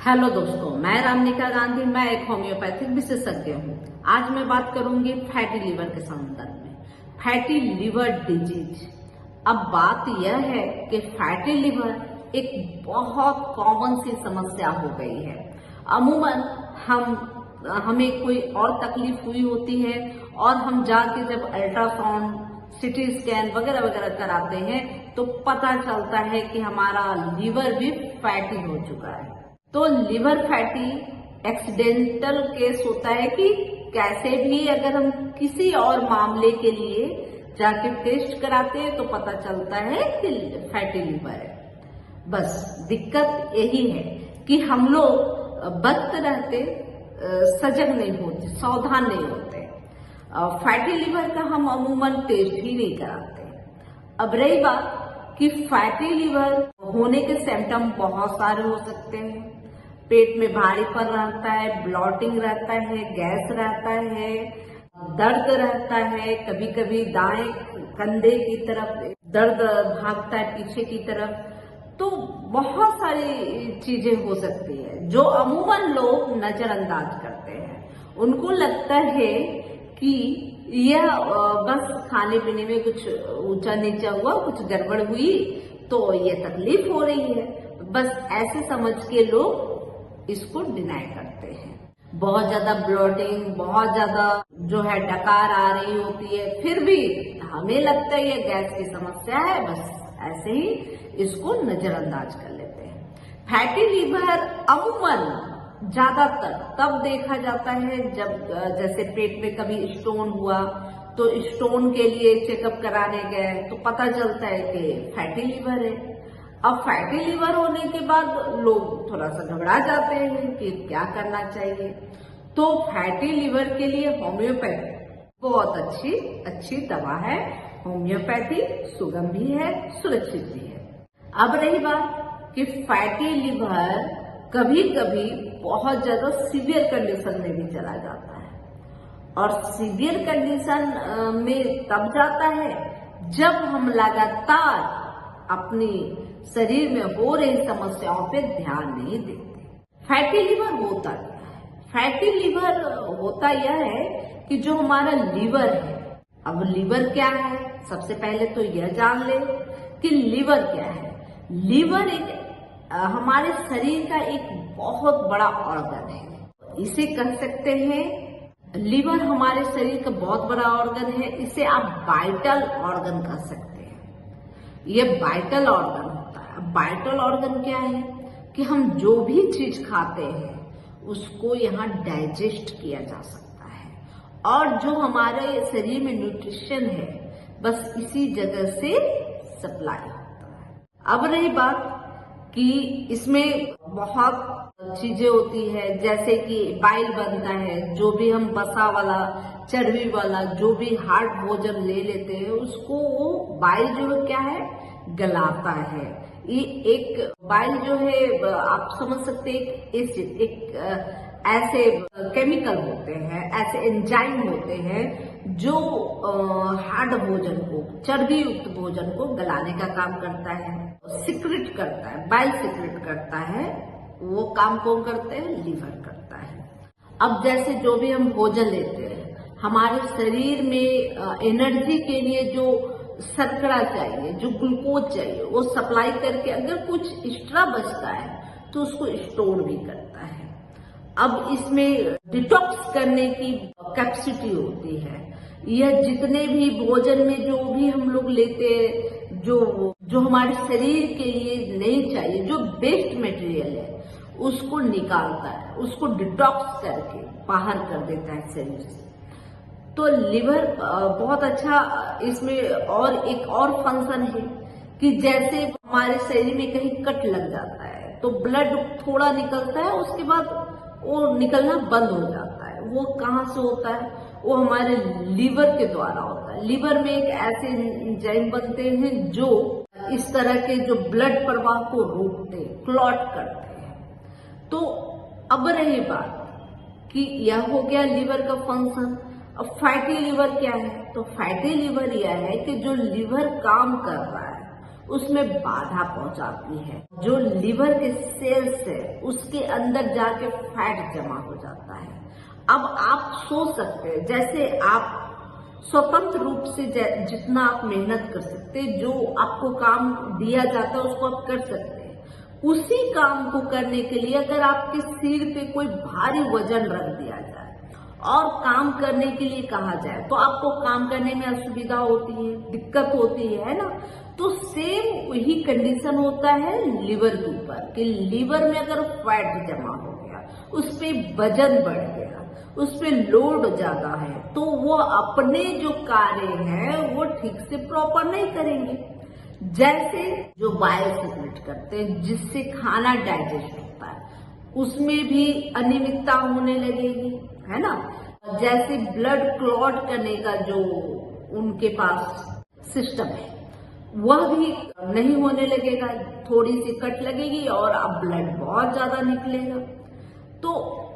Hello दोस्तों, मैं रामनिका गांधी। मैं एक होम्योपैथिक विशेषज्ञ हूँ। आज मैं बात करूंगी फैटी लिवर के संदर्भ में। Fatty liver disease. अब बात यह है कि फैटी लिवर एक बहुत कॉमन सी समस्या हो गई है। अमूमन हमें कोई और तकलीफ हुई होती है और हम जाके जब अल्ट्रासाउंड, सिटी स्कैन वगैरह वगैरह कराते हैं तो पता चलता है कि हमारा लिवर भी फैटी हो चुका है। तो लिवर फैटी एक्सीडेंटल केस होता है कि कैसे भी अगर हम किसी और मामले के लिए जाके टेस्ट कराते हैं तो पता चलता है कि फैटी लिवर है। बस दिक्कत यही है कि हम लोग बचते रहते, सजग नहीं होते, सावधान नहीं होते। फैटी लिवर का हम अमूमन टेस्ट ही नहीं कराते। अब रही बात कि फैटी लिवर होने के सिम्टम बहुत सारे हो सकते हैं। पेट में भारीपन रहता है, ब्लॉटिंग रहता है, गैस रहता है, दर्द रहता है, कभी कभी दाएं कंधे की तरफ दर्द भागता है पीछे की तरफ। तो बहुत सारी चीजें हो सकती है जो अमूमन लोग नजरअंदाज करते हैं। उनको लगता है कि यह बस खाने पीने में कुछ ऊंचा नीचा हुआ, कुछ गड़बड़ हुई तो ये तकलीफ हो रही है। बस ऐसे समझ के लोग इसको डिनाई करते हैं। बहुत ज्यादा ब्लोटिंग, बहुत ज्यादा जो है डकार आ रही होती है, फिर भी हमें लगता है ये गैस की समस्या है, बस ऐसे ही इसको नजरअंदाज कर लेते हैं। फैटी लिवर अमूमन ज्यादातर तब देखा जाता है जब जैसे पेट में कभी स्टोन हुआ तो स्टोन के लिए चेकअप कराने गए तो पता चलता है कि फैटी लिवर है। अब फैटी लिवर होने के बाद लोग थोड़ा सा घबरा जाते हैं कि क्या करना चाहिए। तो फैटी लिवर के लिए होम्योपैथी बहुत अच्छी दवा है। होम्योपैथी सुगम भी है, सुरक्षित भी है। अब रही बात कि फैटी लिवर कभी कभी बहुत ज्यादा सीवियर कंडीशन में भी चला जाता है, और सीवियर कंडीशन में तब जाता है जब हम लगातार अपनी शरीर में हो रही समस्याओं पे ध्यान नहीं देते। फैटी लिवर होता क्या है? फैटी लिवर होता यह है कि जो हमारा लिवर है, अब लिवर क्या है, सबसे पहले तो यह जान ले कि लिवर क्या है। लिवर एक हमारे शरीर का एक बहुत बड़ा ऑर्गन है। इसे कह सकते हैं, लिवर हमारे शरीर का बहुत बड़ा ऑर्गन है। इसे आप वाइटल ऑर्गन कह सकते हैं। ये वाइटल ऑर्गन होता है। अब वाइटल ऑर्गन क्या है कि हम जो भी चीज खाते हैं उसको यहाँ डाइजेस्ट किया जा सकता है, और जो हमारे शरीर में न्यूट्रिशन है बस इसी जगह से सप्लाई होता है। अब रही बात कि इसमें बहुत चीजें होती है, जैसे कि बाइल बनता है। जो भी हम वसा वाला, चर्बी वाला जो भी हार्ड भोजन ले लेते हैं उसको वो बाइल जो है क्या है, गलाता है। ये एक बाइल जो है आप समझ सकते हैं, एक ऐसे केमिकल होते हैं, ऐसे एंजाइम होते हैं जो हार्ड भोजन को, चर्बी युक्त भोजन को गलाने का काम करता है, सिक्रेट करता है, बाइल सिक्रेट करता है। वो काम कौन करते हैं? लिवर करता है। अब जैसे जो भी हम भोजन लेते हैं, हमारे शरीर में एनर्जी के लिए जो शर्करा चाहिए, जो ग्लूकोज चाहिए, वो सप्लाई करके अगर कुछ एक्स्ट्रा बचता है तो उसको स्टोर भी करता है। अब इसमें डिटॉक्स करने की कैपेसिटी होती है। यह जितने भी भोजन में जो भी हम लोग लेते हैं, जो हमारे शरीर के लिए नहीं चाहिए, जो वेस्ट मटेरियल है, उसको निकालता है, उसको डिटॉक्स करके बाहर कर देता है शरीर से। तो लिवर बहुत अच्छा इसमें और एक और फंक्शन है कि जैसे हमारे शरीर में कहीं कट लग जाता है तो ब्लड थोड़ा निकलता है, उसके बाद वो निकलना बंद हो जाता है। वो कहाँ से होता है? वो हमारे लिवर के द्वारा होता है। लिवर में एक ऐसे एंजाइम बनते हैं जो इस तरह के जो ब्लड प्रवाह को रोकते, क्लॉट करते हैं। तो अब रही बात कि यह हो गया लिवर का फंक्शन। अब फैटी लिवर क्या है? तो फैटी लिवर यह है कि जो लिवर काम कर रहा है उसमें बाधा पहुंचाती है। जो लिवर के सेल्स है उसके अंदर जाके फैट जमा हो जाता है। अब आप सोच सकते हैं, जैसे आप स्वतंत्र रूप से जितना आप मेहनत कर सकते हैं, जो आपको काम दिया जाता है उसको आप कर सकते हैं। उसी काम को करने के लिए अगर आपके सिर पे कोई भारी वजन रख दिया जाए और काम करने के लिए कहा जाए तो आपको काम करने में असुविधा होती है, दिक्कत होती है ना। तो सेम वही कंडीशन होता है लिवर के ऊपर कि लिवर में अगर फैट जमा हो गया, उस पे वजन बढ़ गया, उस पे लोड ज्यादा है, तो वो अपने जो कार्य है वो ठीक से प्रॉपर नहीं करेंगे। जैसे जो बाइल सिक्रेट करते हैं जिससे खाना डाइजेस्ट होता है, उसमें भी अनियमितता होने लगेगी, है ना। जैसे ब्लड क्लॉट करने का जो उनके पास सिस्टम है वह भी नहीं होने लगेगा, थोड़ी सी कट लगेगी और अब ब्लड बहुत ज्यादा निकलेगा। तो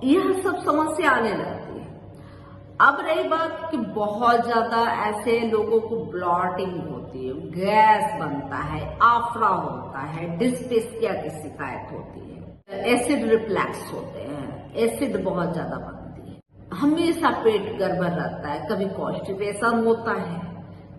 यह सब समस्या आने लगती है। अब रही बात कि बहुत ज्यादा ऐसे लोगों को ब्लॉटिंग होती है, गैस बनता है, आफरा होता है, डिस्पेप्सिया की शिकायत होती है, एसिड रिफ्लक्स होते हैं, एसिड बहुत ज्यादा बनती है, हमेशा पेट गड़बड़ रहता है, कभी कॉन्स्टिपेशन होता है,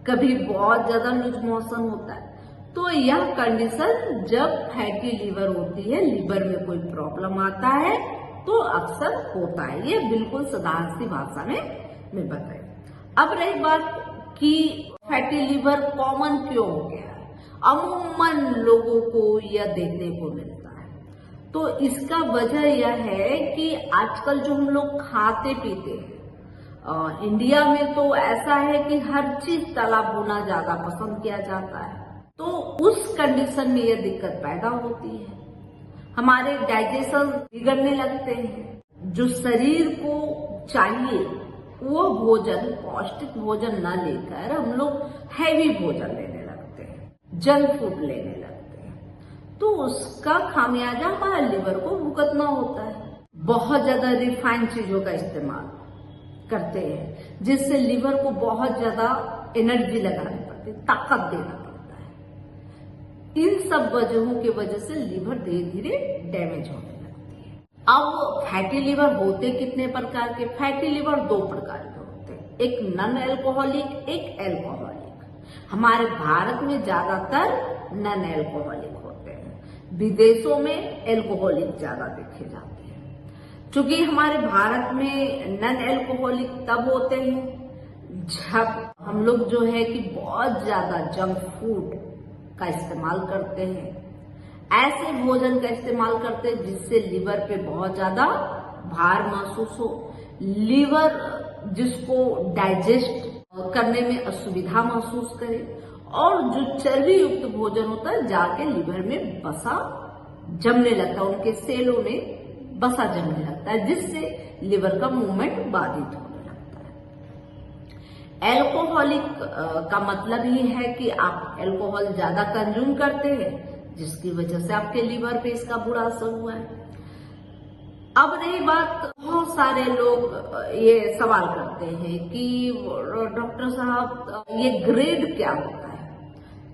कभी बहुत ज्यादा लूज मोशन होता है। तो यह कंडीशन जब फैटी लीवर होती है, लिवर में कोई प्रॉब्लम आता है तो अक्सर होता है। ये बिल्कुल साधारण सी भाषा में मैं बताई। अब रही बात कि फैटी लीवर कॉमन क्यों हो गया है, अमूमन लोगों को यह देखने को मिलता है। तो इसका वजह यह है कि आजकल जो हम लोग खाते पीते हैं, इंडिया में तो ऐसा है कि हर चीज तला भुना ज्यादा पसंद किया जाता है। तो उस कंडीशन में यह दिक्कत पैदा होती है, हमारे डाइजेशन बिगड़ने लगते हैं। जो शरीर को चाहिए वो भोजन, पौष्टिक भोजन न लेकर हम लोग हैवी भोजन लेने लगते हैं, जंक फूड लेने लगते हैं। तो उसका खामियाजा हमारे लिवर को भुगतना होता है। बहुत ज्यादा रिफाइंड चीजों का इस्तेमाल करते हैं जिससे लिवर को बहुत ज्यादा एनर्जी लगानी पड़ती है, ताकत देना पड़ता है। इन सब वजहों की वजह से लिवर धीरे धीरे डैमेज होने लगती है। अब फैटी लिवर होते कितने प्रकार के? फैटी लिवर दो प्रकार के होते हैं, एक नॉन एल्कोहलिक, एक एल्कोहलिक। हमारे भारत में ज्यादातर नॉन एल्कोहलिक होते हैं, विदेशों में एल्कोहलिक ज्यादा देखे जाते हैं। क्योंकि हमारे भारत में नॉन एल्कोहलिक तब होते हैं जब हम लोग जो है कि बहुत ज्यादा जंक फूड का इस्तेमाल करते हैं, ऐसे भोजन का इस्तेमाल करते हैं जिससे लिवर पे बहुत ज्यादा भार महसूस हो, लिवर जिसको डाइजेस्ट करने में असुविधा महसूस करे, और जो चर्बी युक्त भोजन होता है जाके लिवर में बसा जमने लगता है, उनके सेलों में बसा जमने लगता है, जिससे लिवर का मूवमेंट बाधित होने लगता है। एल्कोहलिक का मतलब ही है कि आप अल्कोहल ज्यादा कंज्यूम करते हैं, जिसकी वजह से आपके लिवर पे इसका बुरा असर हुआ है। अब रही बात, बहुत सारे लोग ये सवाल करते हैं कि डॉक्टर साहब ये ग्रेड क्या होता है?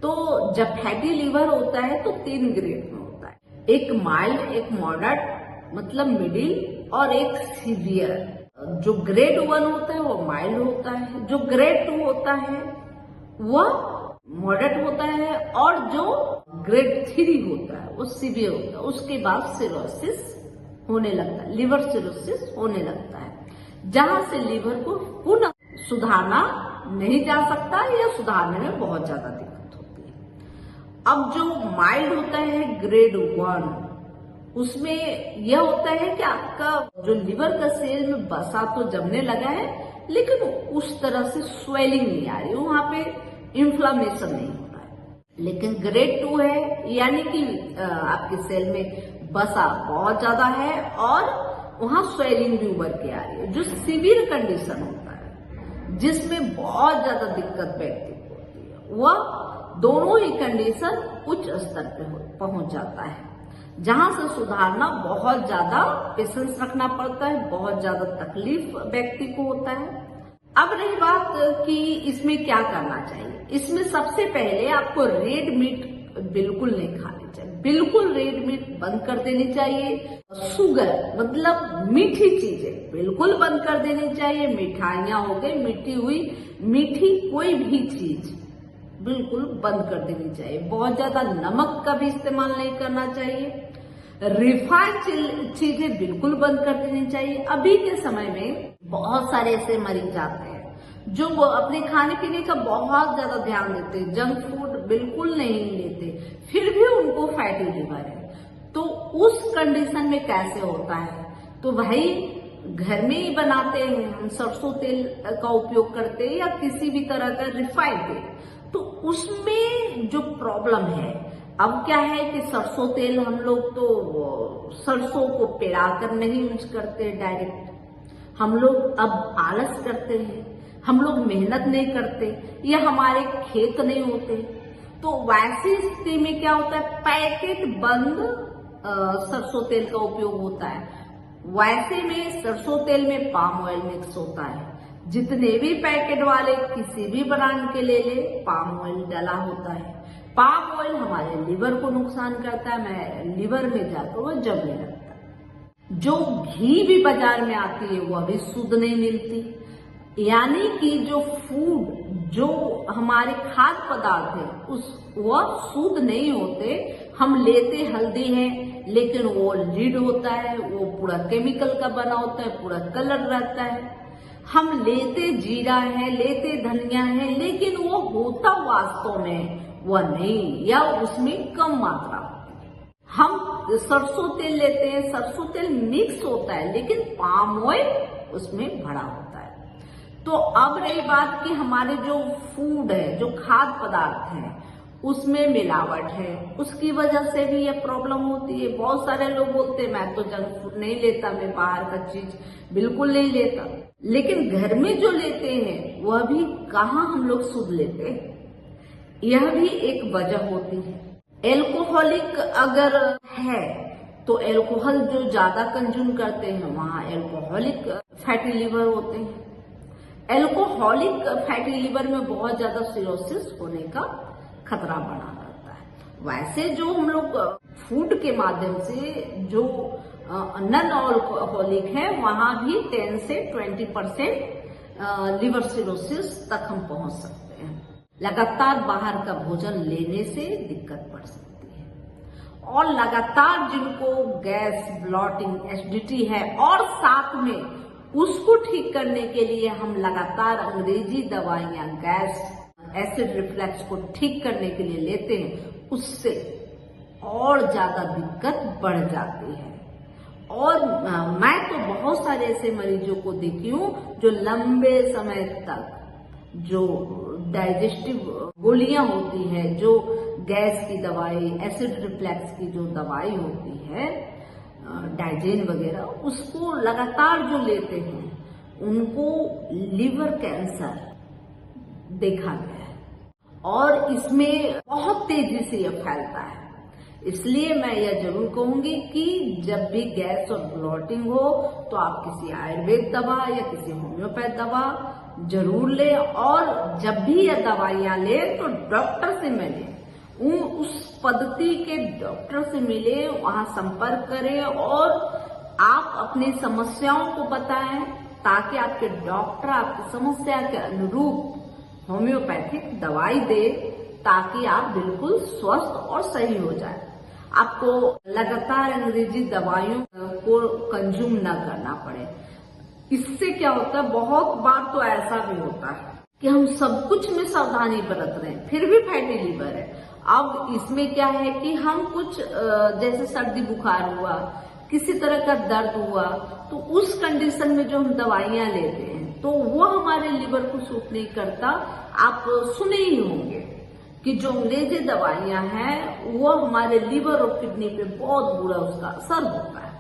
तो जब फैटी लिवर होता है तो 3 ग्रेड में होता है, एक माइल्ड, एक मॉडरेट मतलब मिडिल, और एक सीवियर। जो ग्रेड 1 होता है वो माइल्ड होता है, जो ग्रेड 2 होता है वह मॉडरेट होता है, और जो ग्रेड 3 होता है वो सीवियर होता है। उसके बाद सिरोसिस होने लगता है, लिवर सिरोसिस होने लगता है, जहां से लिवर को पुनः सुधारना नहीं जा सकता या सुधारने में बहुत ज्यादा दिक्कत होती है। अब जो माइल्ड होता है ग्रेड 1, उसमें यह होता है कि आपका जो लिवर का सेल में बसा तो जमने लगा है, लेकिन उस तरह से स्वेलिंग नहीं आ रही, वहां पे इन्फ्लामेशन नहीं हो रहा है। लेकिन ग्रेड 2 है, यानी कि आपके सेल में बसा बहुत ज्यादा है और वहां स्वेलिंग भी उभर के आ रही है। जो सीवियर कंडीशन होता है, जिसमें बहुत ज्यादा दिक्कत व्यक्ति को होती है, वह दोनों ही कंडीशन उच्च स्तर पे पहुंच जाता है, जहां से सुधारना बहुत ज्यादा पेशेंस रखना पड़ता है, बहुत ज्यादा तकलीफ व्यक्ति को होता है। अब रही बात कि इसमें क्या करना चाहिए, इसमें सबसे पहले आपको रेड मीट बिल्कुल नहीं खानी चाहिए, बिल्कुल रेड मीट बंद कर देनी चाहिए। शुगर मतलब मीठी चीजें बिल्कुल बंद कर देनी चाहिए। मिठाइयां हो गई, मीठी कोई भी चीज बिल्कुल बंद कर देनी चाहिए। बहुत ज्यादा नमक का भी इस्तेमाल नहीं करना चाहिए। रिफाइंड चीजें बिल्कुल बंद कर देनी चाहिए। अभी के समय में बहुत सारे ऐसे मरीज आते हैं जो वो अपने खाने पीने का बहुत ज्यादा ध्यान देते हैं, जंक फूड बिल्कुल नहीं लेते, फिर भी उनको फैटी लिवर है। तो उस कंडीशन में कैसे होता है? तो भाई घर में ही बनाते हैं, हम सरसों तेल का उपयोग करते हैं या किसी भी तरह का रिफाइंड तेल, तो उसमें जो प्रॉब्लम है, अब क्या है कि सरसों तेल हम लोग तो सरसों को पेड़ा कर नहीं यूज करते डायरेक्ट, हम लोग अब आलस करते हैं, हम लोग मेहनत नहीं करते या हमारे खेत नहीं होते। तो वैसी स्थिति में क्या होता है, पैकेट बंद सरसों तेल का उपयोग होता है। वैसे में सरसों तेल में पाम ऑयल मिक्स होता है। जितने भी पैकेट वाले किसी भी ब्रांड के ले ले, पाम ऑयल डला होता है। पाम ऑयल हमारे लिवर को नुकसान करता है, मैं लिवर में जाकर वो जमने लगता है। जो घी भी बाजार में आती है वो अभी शुद्ध नहीं मिलती, यानी कि जो फूड, जो हमारे खाद्य पदार्थ है वह शुद्ध नहीं होते। हम लेते हल्दी है लेकिन वो लीड होता है, वो पूरा केमिकल का बना होता है, पूरा कलर रहता है। हम लेते जीरा है, लेते धनिया है, लेकिन वो होता वास्तव में वह नहीं, या उसमें कम मात्रा। हम सरसों तेल लेते हैं, सरसों तेल मिक्स होता है लेकिन पाम ऑयल उसमें भरा होता है। तो अब रही बात कि हमारे जो फूड है, जो खाद्य पदार्थ है, उसमें मिलावट है, उसकी वजह से भी ये प्रॉब्लम होती है। बहुत सारे लोग बोलते हैं मैं तो जंक फूड नहीं लेता, मैं बाहर का चीज बिल्कुल नहीं लेता, लेकिन घर में जो लेते हैं वह भी कहाँ हम लोग शुद्ध लेते हैं, यह भी एक वजह होती है। एल्कोहलिक अगर है तो एल्कोहल जो ज्यादा कंज्यूम करते हैं वहाँ एल्कोहलिक फैटी लिवर होते हैं। एल्कोहलिक फैटी लिवर में बहुत ज्यादा सिरोसिस होने का खतरा बना रहता है। वैसे जो हम लोग फूड के माध्यम से जो नॉन अल्कोहलिक है वहां भी 10 से 20% लिवर सिरोसिस तक हम पहुंच सकते हैं। लगातार बाहर का भोजन लेने से दिक्कत बढ़ सकती है, और लगातार जिनको गैस, ब्लॉटिंग, एसिडिटी है और साथ में उसको ठीक करने के लिए हम लगातार अंग्रेजी दवाइयां गैस, एसिड रिफ्लक्स को ठीक करने के लिए लेते हैं, उससे और ज्यादा दिक्कत बढ़ जाती है। और मैं तो बहुत सारे ऐसे मरीजों को देखी हूँ जो लंबे समय तक जो डाइजेस्टिव गोलियां होती है, जो गैस की दवाई, एसिड रिफ्लक्स की जो दवाई होती है, डाइजेन वगैरह, उसको लगातार जो लेते हैं उनको लिवर कैंसर देखा गया है, और इसमें बहुत तेजी से यह फैलता है। इसलिए मैं यह जरूर कहूंगी कि जब भी गैस और ब्लॉटिंग हो तो आप किसी आयुर्वेद दवा या किसी होम्योपैथ दवा जरूर लें, और जब भी यह दवाइयां लें तो डॉक्टर से मिलें, उस पद्धति के डॉक्टर से मिले, वहां संपर्क करें और आप अपनी समस्याओं को बताएं, ताकि आपके डॉक्टर आपकी समस्या के अनुरूप होम्योपैथिक दवाई दे, ताकि आप बिल्कुल स्वस्थ और सही हो जाए। आपको लगातार अंग्रेजी दवाइयों को कंज्यूम न करना पड़े। इससे क्या होता है, बहुत बार तो ऐसा भी होता है कि हम सब कुछ में सावधानी बरत रहे हैं, फिर भी फैटी लिवर है। अब इसमें क्या है कि हम कुछ जैसे सर्दी बुखार हुआ, किसी तरह का दर्द हुआ, तो उस कंडीशन में जो हम दवाइयां लेते हैं तो वो हमारे लिवर को सूट नहीं करता। आप सुने ही होंगे कि जो अंग्रेजी दवाइयां हैं वो हमारे लिवर और किडनी पे बहुत बुरा उसका असर होता है,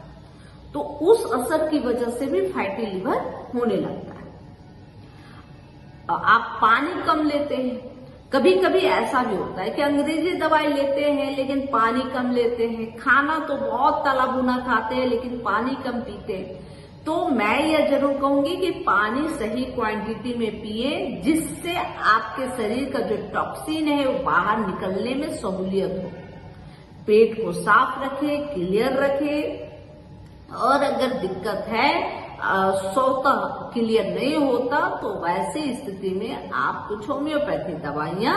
तो उस असर की वजह से भी फैटी लिवर होने लगता है। आप पानी कम लेते हैं, कभी कभी ऐसा भी होता है कि अंग्रेजी दवाई लेते हैं लेकिन पानी कम लेते हैं, खाना तो बहुत तला भुना खाते हैं लेकिन पानी कम पीते हैं, तो मैं यह जरूर कहूंगी कि पानी सही क्वांटिटी में पिए, जिससे आपके शरीर का जो टॉक्सिन है वो बाहर निकलने में सहूलियत हो। पेट को साफ रखे, क्लियर रखे, और अगर दिक्कत है स्वतः क्लियर नहीं होता तो वैसे स्थिति में आप कुछ होम्योपैथी दवाइयां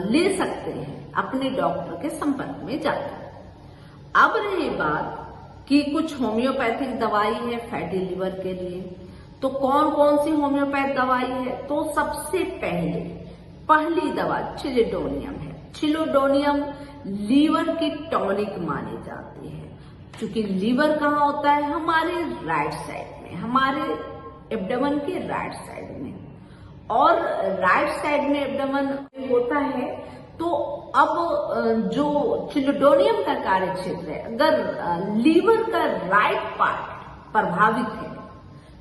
ले सकते हैं अपने डॉक्टर के संपर्क में जाकर। अब रही बात कि कुछ होम्योपैथिक दवाई है फैटी लीवर के लिए, तो कौन कौन सी होम्योपैथ दवाई है? तो सबसे पहली दवा चिलिडोनियम है। चिलिडोनियम लीवर की टॉनिक मानी जाती है, क्योंकि लीवर कहाँ होता है? हमारे राइट साइड में, हमारे एब्डोमेन के राइट साइड में, और राइट साइड में एब्डोमेन होता है। तो अब जो चिलिडोनियम का कार्य क्षेत्र है, अगर लीवर का राइट पार्ट प्रभावित है,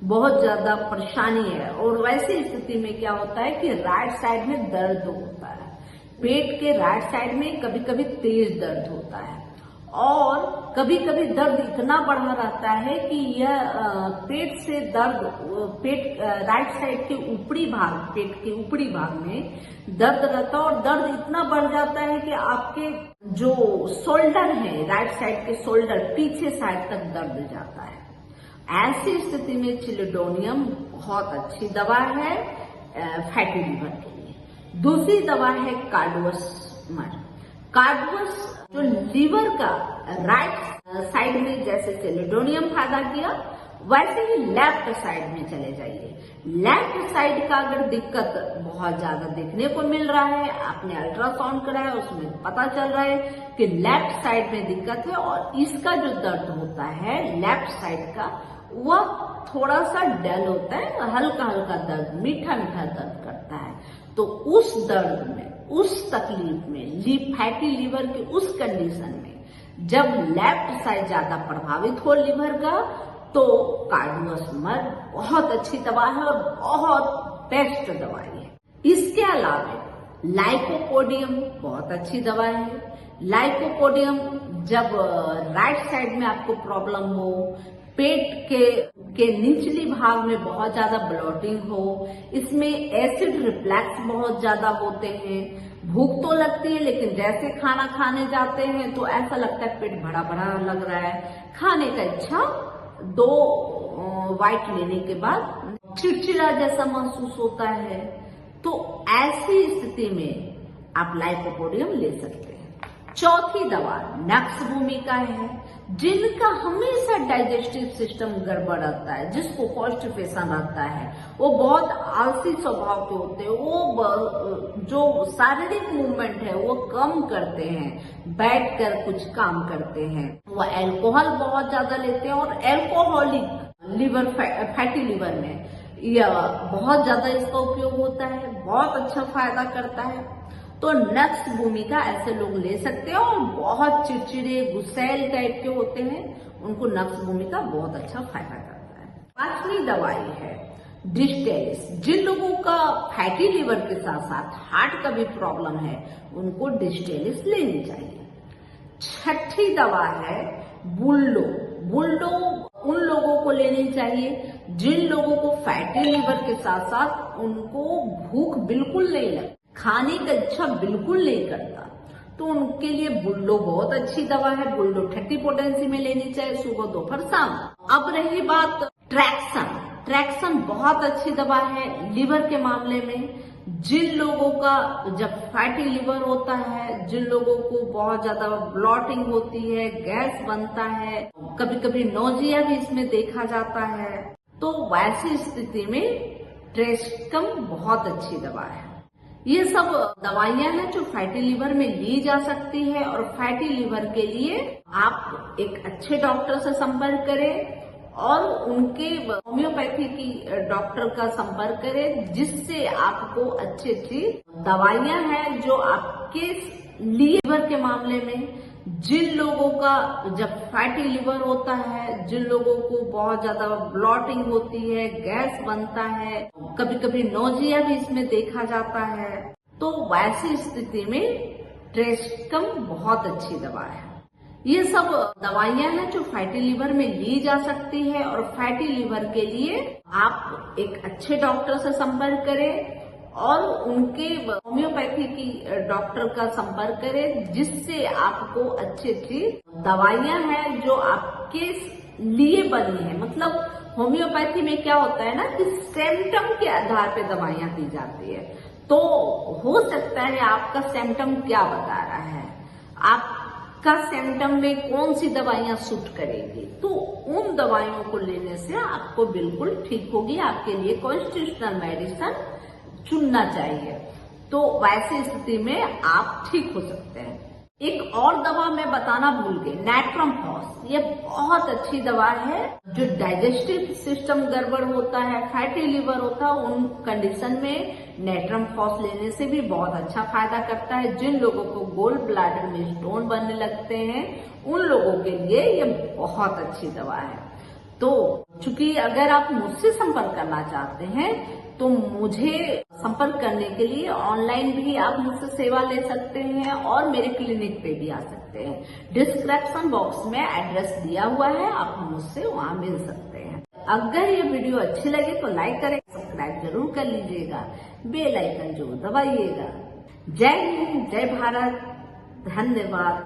बहुत ज्यादा परेशानी है, और वैसी स्थिति में क्या होता है कि राइट साइड में दर्द होता है, पेट के राइट साइड में कभी कभी तेज दर्द होता है, और कभी कभी दर्द इतना बढ़ा रहता है कि यह पेट से दर्द, राइट साइड के ऊपरी भाग, पेट के ऊपरी भाग में दर्द रहता है, और दर्द इतना बढ़ जाता है कि आपके जो शोल्डर है, राइट साइड के शोल्डर, पीछे साइड तक दर्द जाता है। ऐसी स्थिति में चिलिडोनियम बहुत अच्छी दवा है फैटी लीवर के लिए। दूसरी दवा है कार्डोसमर। कार्डोस जो लीवर का राइट साइड में जैसे चिलिडोनियम फायदा किया, वैसे ही लेफ्ट साइड में चले जाइए। लेफ्ट साइड का अगर दिक्कत बहुत ज्यादा देखने को मिल रहा है, आपने अल्ट्रासाउंड कराया, उसमें पता चल रहा है कि लेफ्ट साइड में दिक्कत है, और इसका जो दर्द होता है लेफ्ट साइड का, वह थोड़ा सा डल होता है, हल्का हल्का दर्द, मीठा मीठा दर्द करता है। तो उस दर्द में, उस तकलीफ में, फैटी लीवर की उस कंडीशन में, जब लेफ्ट साइड ज्यादा प्रभावित हो लीवर का, तो कार्डोसमर बहुत अच्छी दवा है और बहुत बेस्ट दवाई है। इसके अलावा लाइकोपोडियम बहुत अच्छी दवा है। लाइकोपोडियम जब राइट साइड में आपको प्रॉब्लम हो, पेट के निचली भाग में बहुत ज्यादा ब्लोटिंग हो, इसमें एसिड रिफ्लक्स बहुत ज्यादा होते हैं, भूख तो लगती है लेकिन जैसे खाना खाने जाते हैं तो ऐसा लगता है पेट भरा भरा लग रहा है, खाने का इच्छा 2 वाइट लेने के बाद चिड़चिड़ा जैसा महसूस होता है। तो ऐसी स्थिति में आप लाइकोपोडियम ले सकते हैं। चौथी दवा नक्स भूमिका है। जिनका हमेशा डाइजेस्टिव सिस्टम गड़बड़ रहता है, जिसको कॉन्स्टिपेशन रहता है, वो बहुत आलसी स्वभाव के होते हैं, वो जो शारीरिक मूवमेंट है वो कम करते हैं, बैठकर कुछ काम करते हैं, वो अल्कोहल बहुत ज्यादा लेते हैं, और अल्कोहलिक लीवर, फैटी लीवर में यह बहुत ज्यादा इसका उपयोग होता है, बहुत अच्छा फायदा करता है। तो नक्स भूमिका ऐसे लोग ले सकते हैं, और बहुत चिड़चिड़े गुस्सैल टाइप के होते हैं, उनको नक्स भूमिका बहुत अच्छा फायदा करता है। 5वीं दवाई है डिस्टेलिस। जिन लोगों का फैटी लीवर के साथ साथ हार्ट का भी प्रॉब्लम है, उनको डिस्टेलिस लेनी चाहिए। 6ठी दवा है बुल्डो। बुल्डो उन लोगों को लेनी चाहिए जिन लोगों को फैटी लीवर के साथ साथ उनको भूख बिल्कुल नहीं लगती, खाने का इच्छा बिल्कुल नहीं करता, तो उनके लिए बुल्डो बहुत अच्छी दवा है। बुल्डो 30 पोटेंसी में लेनी चाहिए, सुबह दोपहर शाम। अब रही बात ट्रैक्सन। ट्रैक्सन बहुत अच्छी दवा है लीवर के मामले में। जिन लोगों का जब फैटी लीवर होता है, जिन लोगों को बहुत ज्यादा ब्लॉटिंग होती है, गैस बनता है, कभी कभी नोजिया भी इसमें देखा जाता है, तो वैसी स्थिति में ट्रैक्सन बहुत अच्छी दवा है। ये सब दवाइयां हैं जो फैटी लीवर में ली जा सकती है, और फैटी लीवर के लिए आप एक अच्छे डॉक्टर से संपर्क करें, और उनके होम्योपैथी की डॉक्टर का संपर्क करें, जिससे आपको अच्छी अच्छी दवाइयां हैं जो आपके लीवर के मामले में, जिन लोगों का जब फैटी लीवर होता है, जिन लोगों को बहुत ज्यादा ब्लॉटिंग होती है, गैस बनता है, कभी कभी नोजिया भी इसमें देखा जाता है, तो वैसी स्थिति में ट्रैक्सन बहुत अच्छी दवा है। ये सब दवाइयां हैं जो फैटी लिवर में ली जा सकती है, और फैटी लिवर के लिए आप एक अच्छे डॉक्टर से संपर्क करें और उनके होम्योपैथी की डॉक्टर का संपर्क करें, जिससे आपको अच्छी अच्छी दवाइयां हैं जो आपके लिए बनी है। मतलब होम्योपैथी में क्या होता है ना कि सिम्टम के आधार पे दवाइयां दी जाती है। तो हो सकता है आपका सिम्टम क्या बता रहा है, आपका सिम्टम में कौन सी दवाइयां सूट करेगी, तो उन दवाइयों को लेने से आपको बिल्कुल ठीक होगी। आपके लिए कॉन्स्टिट्यूशनल मेडिसिन चुनना चाहिए, तो वैसी स्थिति में आप ठीक हो सकते हैं। एक और दवा मैं बताना भूल गई, नेट्रम फॉस। ये बहुत अच्छी दवा है जो डाइजेस्टिव सिस्टम गड़बड़ होता है, फैटी लिवर होता है, उन कंडीशन में नेट्रम फॉस लेने से भी बहुत अच्छा फायदा करता है। जिन लोगों को गोल ब्लैडर में स्टोन बनने लगते हैं, उन लोगों के लिए ये बहुत अच्छी दवा है। तो चूंकि अगर आप मुझसे संपर्क करना चाहते हैं तो मुझे संपर्क करने के लिए ऑनलाइन भी आप मुझसे सेवा ले सकते हैं और मेरे क्लिनिक पे भी आ सकते हैं। डिस्क्रिप्शन बॉक्स में एड्रेस दिया हुआ है, आप मुझसे वहां मिल सकते हैं। अगर ये वीडियो अच्छी लगे तो लाइक करें, सब्सक्राइब जरूर कर लीजिएगा, बेल आइकन जरूर दबाइएगा। जय हिंद, जय भारत, धन्यवाद।